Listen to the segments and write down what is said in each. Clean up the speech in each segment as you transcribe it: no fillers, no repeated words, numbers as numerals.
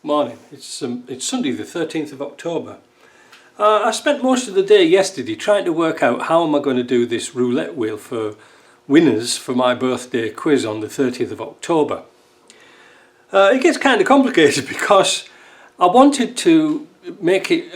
Morning. It's Sunday the 13th of October. I spent most of the day yesterday trying to work out how am I going to do this roulette wheel for winners for my birthday quiz on the 30th of October. It gets kind of complicated because I wanted to make it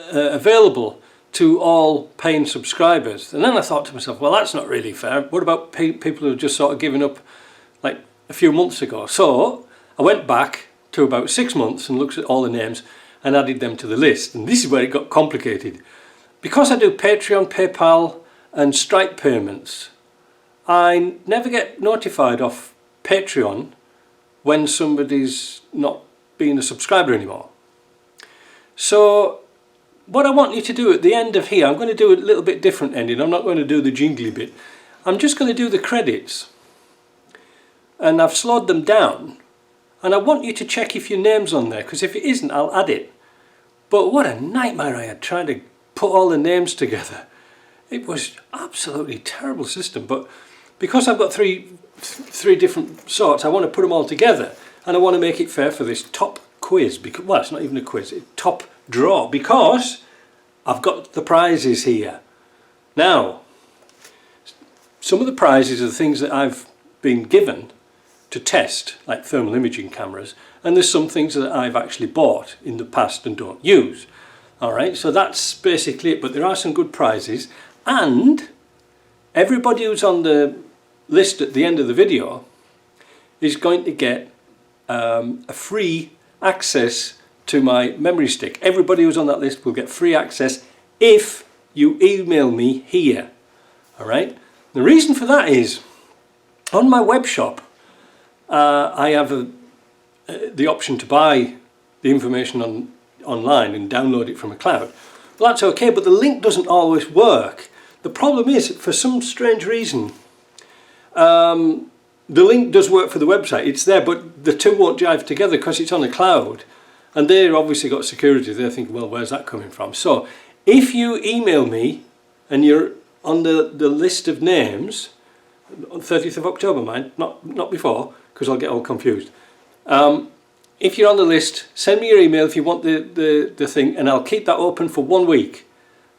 available to all paying subscribers, and then I thought to myself, well, that's not really fair. What about people who have just sort of given up like a few months ago? So I went back to about 6 months and looked at all the names and added them to the list. And this is where it got complicated. Because I do Patreon, PayPal and Stripe payments, I never get notified off Patreon when somebody's not being a subscriber anymore. So what I want you to do at the end of here, I'm going to do a little bit different ending. I'm not going to do the jingly bit. I'm just going to do the credits. And I've slowed them down. And I want you to check if your name's on there, because if it isn't, I'll add it. But what a nightmare I had trying to put all the names together. It was absolutely terrible system, but because I've got three different sorts, I want to put them all together, and I want to make it fair for this top quiz. Because, well, it's not even a quiz, it's top draw, because I've got the prizes here. Now, some of the prizes are the things that I've been given to test, like thermal imaging cameras, and there's some things that I've actually bought in the past and don't use. Alright, so that's basically it, but there are some good prizes, and everybody who's on the list at the end of the video is going to get a free access to my memory stick. Everybody who's on that list will get free access if you email me here. Alright, the reason for that is on my web shop I have the option to buy the information online and download it from a cloud. Well, that's okay, but the link doesn't always work. The problem is, for some strange reason, the link does work for the website. It's there, but the two won't jive together because it's on a cloud. And they've obviously got security. They're thinking, well, where's that coming from? So if you email me and you're on the list of names, on 30th of October, mind, not before, because I'll get all confused. If you're on the list, send me your email if you want the thing, and I'll keep that open for 1 week.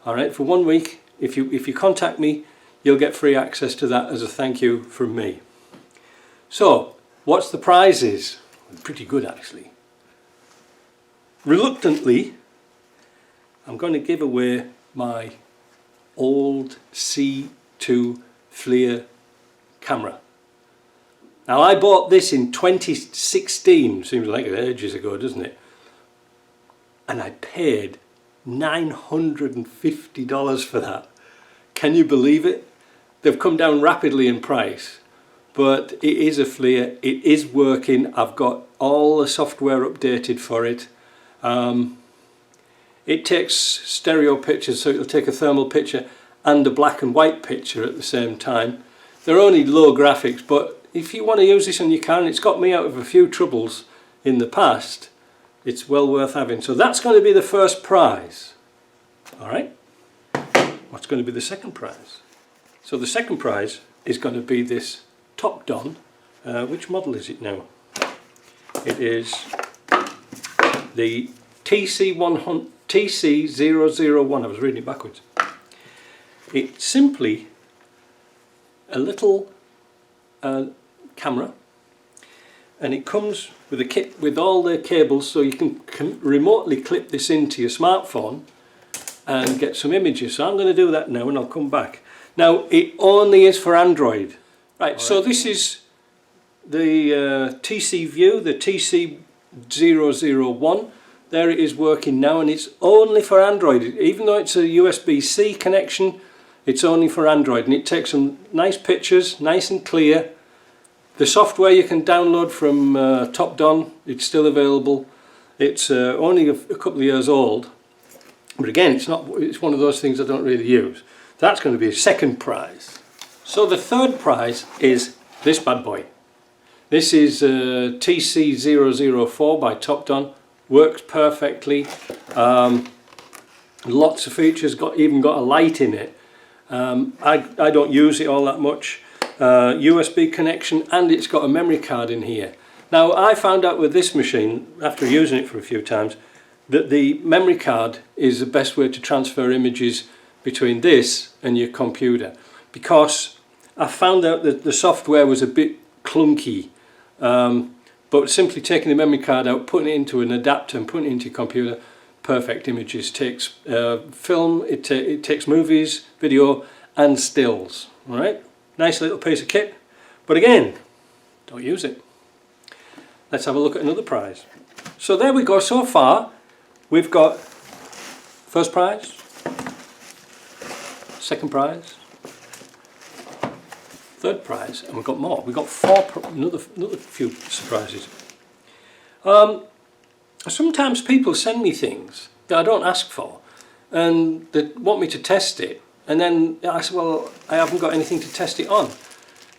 All right, for 1 week. If you contact me, you'll get free access to that as a thank you from me. So, what's the prizes? Pretty good, actually. Reluctantly, I'm going to give away my old C2 FLIR camera. Now, I bought this in 2016, seems like ages ago, doesn't it? And I paid $950 for that. Can you believe it? They've come down rapidly in price, but it is a FLIR, it is working. I've got all the software updated for it. It takes stereo pictures, so it'll take a thermal picture and a black and white picture at the same time. They're only low graphics, but if you want to use this and you can, it's got me out of a few troubles in the past. It's well worth having. So that's going to be the first prize. Alright, what's going to be the second prize? So the second prize is going to be this Top Don. Which model is it now? It is the TC001. I was reading it backwards. It's simply a little camera, and it comes with a kit with all the cables, so you can remotely clip this into your smartphone and get some images. So I'm going to do that now, and I'll come back. Now, it only is for Android. Right, so this is the TC View, the TC001. There it is working now, and it's only for Android. Even though it's a USB-C connection, it's only for Android, and it takes some nice pictures, nice and clear. The software you can download from Top Don, it's still available. It's only a couple of years old, but again, it's one of those things I don't really use. That's going to be a second prize. So the third prize is this bad boy. This is TC004 by Top Don. Works perfectly. Lots of features. Even got a light in it. I don't use it all that much. USB connection, and it's got a memory card in here. Now I found out with this machine, after using it for a few times, that the memory card is the best way to transfer images between this and your computer, because I found out that the software was a bit clunky, but simply taking the memory card out, putting it into an adapter and putting it into your computer, perfect images. Takes film, it takes movies, video and stills. All right, nice little piece of kit, but again, don't use it. Let's have a look at another prize. So there we go. So far we've got first prize, second prize, third prize, and we've got more. We've got another few surprises. Sometimes people send me things that I don't ask for, and they want me to test it, and then I say, well, I haven't got anything to test it on.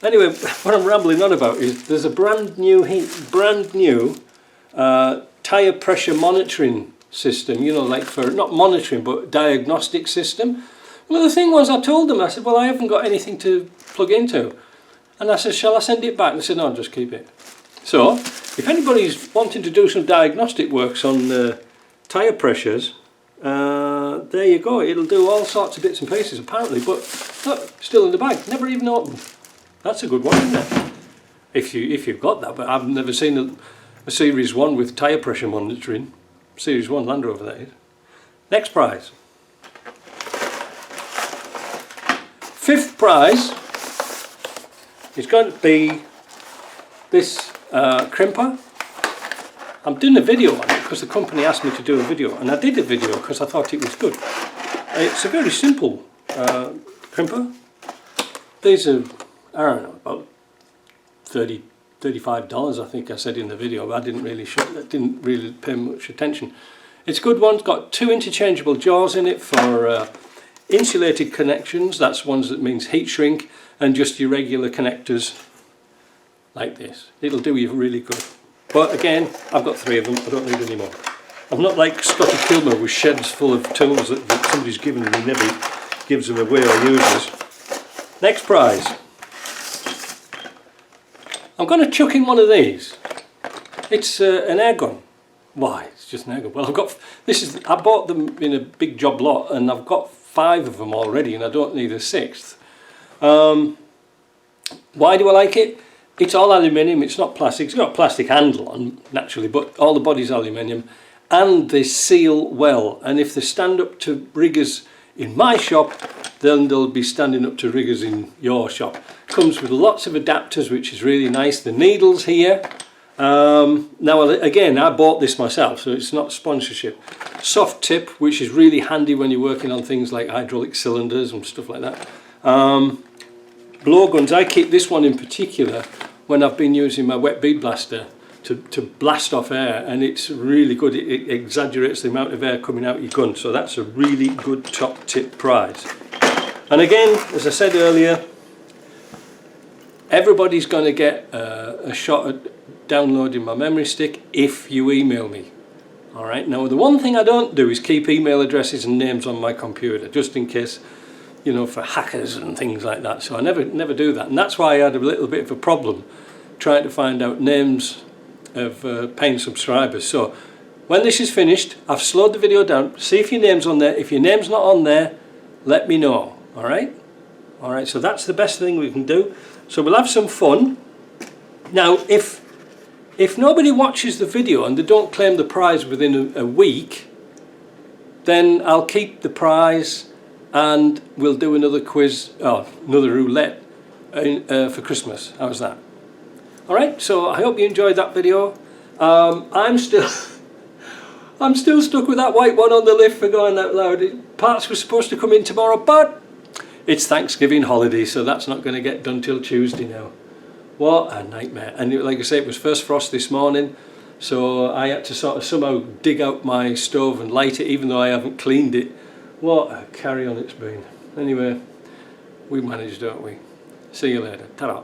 Anyway, what I'm rambling on about is there's a brand new tyre pressure monitoring system, you know, like for not monitoring but diagnostic system. Well, the thing was, I told them, I said, well, I haven't got anything to plug into, and I said, shall I send it back? And they said, no, just keep it. So if anybody's wanting to do some diagnostic works on tyre pressures, there you go. It'll do all sorts of bits and pieces apparently, but look, still in the bag, never even opened. That's a good one, isn't it? If you've got that, but I've never seen a Series 1 with tyre pressure monitoring. Series 1 Land Rover, that is. Next prize. Fifth prize is going to be this crimper. I'm doing a video on it because the company asked me to do a video, and I did a video because I thought it was good. It's a very simple crimper. These are, I don't know, about $35 I think I said in the video, but I didn't really pay much attention. It's a good one. It's got two interchangeable jaws in it for insulated connections. That's ones that means heat shrink, and just your regular connectors like this. It'll do you really good. But again, I've got 3 of them. I don't need any more. I'm not like Scotty Kilmer with sheds full of tools that somebody's given and he never gives them away or uses. Next prize. I'm going to chuck in one of these. It's an air gun. Why? It's just an air gun. Well, I bought them in a big job lot, and I've got 5 of them already, and I don't need a 6th. Why do I like it? It's all aluminium. It's not plastic. It's got a plastic handle on naturally, but all the body's aluminium, and they seal well. And if they stand up to riggers in my shop, then they'll be standing up to riggers in your shop. Comes with lots of adapters, which is really nice. The needles here. Now again, I bought this myself, so it's not sponsorship. Soft tip, which is really handy when you're working on things like hydraulic cylinders and stuff like that. Blowguns. I keep this one in particular when I've been using my wet bead blaster to blast off air, and it's really good. It exaggerates the amount of air coming out of your gun, so that's a really good top tip prize. And again, as I said earlier, everybody's going to get a shot at downloading my memory stick if you email me. Alright, now the one thing I don't do is keep email addresses and names on my computer, just in case, you know, for hackers and things like that. So I never do that, and that's why I had a little bit of a problem trying to find out names of paying subscribers. So when this is finished, I've slowed the video down. See if your name's on there. If your name's not on there, let me know. Alright? Alright, so that's the best thing we can do. So we'll have some fun. Now, if nobody watches the video and they don't claim the prize within a week, then I'll keep the prize and we'll do another quiz, another roulette for Christmas. How's that? Alright, so I hope you enjoyed that video. I'm still stuck with that white one on the lift for going out loud. Parts were supposed to come in tomorrow, but it's Thanksgiving holiday, so that's not going to get done till Tuesday now. What a nightmare. And like I say, it was first frost this morning, so I had to sort of somehow dig out my stove and light it, even though I haven't cleaned it. What a carry on it's been. Anyway, we managed, don't we? See you later. Ta-ra.